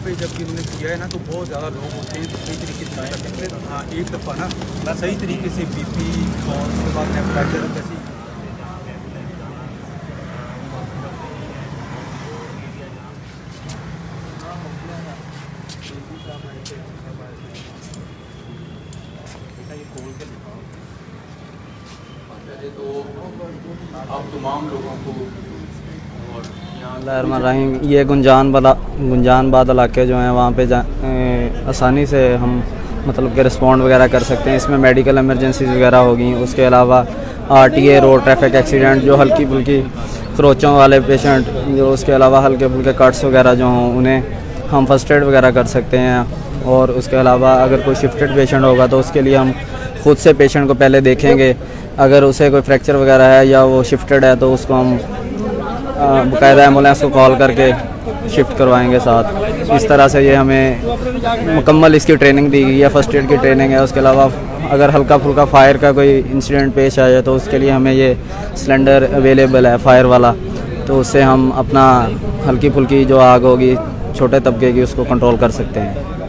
पे जब इन्होंने किया है ना तो बहुत ज़्यादा लोग होते हैं, तो सही तरीके से चला सकते हैं। हाँ, एक दफ़ा ना सही तरीके से BP और उसके बाद नेबुलाइजर जैसी तो अब तमाम लोगों को और ये गुंजानबाद इलाके जो हैं वहाँ पे आसानी से हम मतलब कि रिस्पॉन्ड वगैरह कर सकते हैं। इसमें मेडिकल इमरजेंसीज वगैरह होगी, उसके अलावा RTA रोड ट्रैफिक एक्सीडेंट, जो हल्की फुल्की खरोचों वाले पेशेंट, जो उसके अलावा हल्के फुल्के कट्स वगैरह जो हों उन्हें हम फर्स्ट एड वगैरह कर सकते हैं। और उसके अलावा अगर कोई शिफ्टेड पेशेंट होगा तो उसके लिए हम खुद से पेशेंट को पहले देखेंगे, अगर उसे कोई फ्रैक्चर वगैरह है या वो शिफ्टेड है तो उसको हम बाकायदा एम्बुलेंस को कॉल करके शिफ्ट करवाएंगे साथ। इस तरह से ये हमें मुकम्मल इसकी ट्रेनिंग दी गई है, फर्स्ट एड की ट्रेनिंग है। उसके अलावा अगर हल्का फुल्का फायर का कोई इंसिडेंट पेश आ जाए तो उसके लिए हमें ये सिलेंडर अवेलेबल है फायर वाला, तो उससे हम अपना हल्की फुल्की जो आग होगी छोटे तबके की उसको कंट्रोल कर सकते हैं।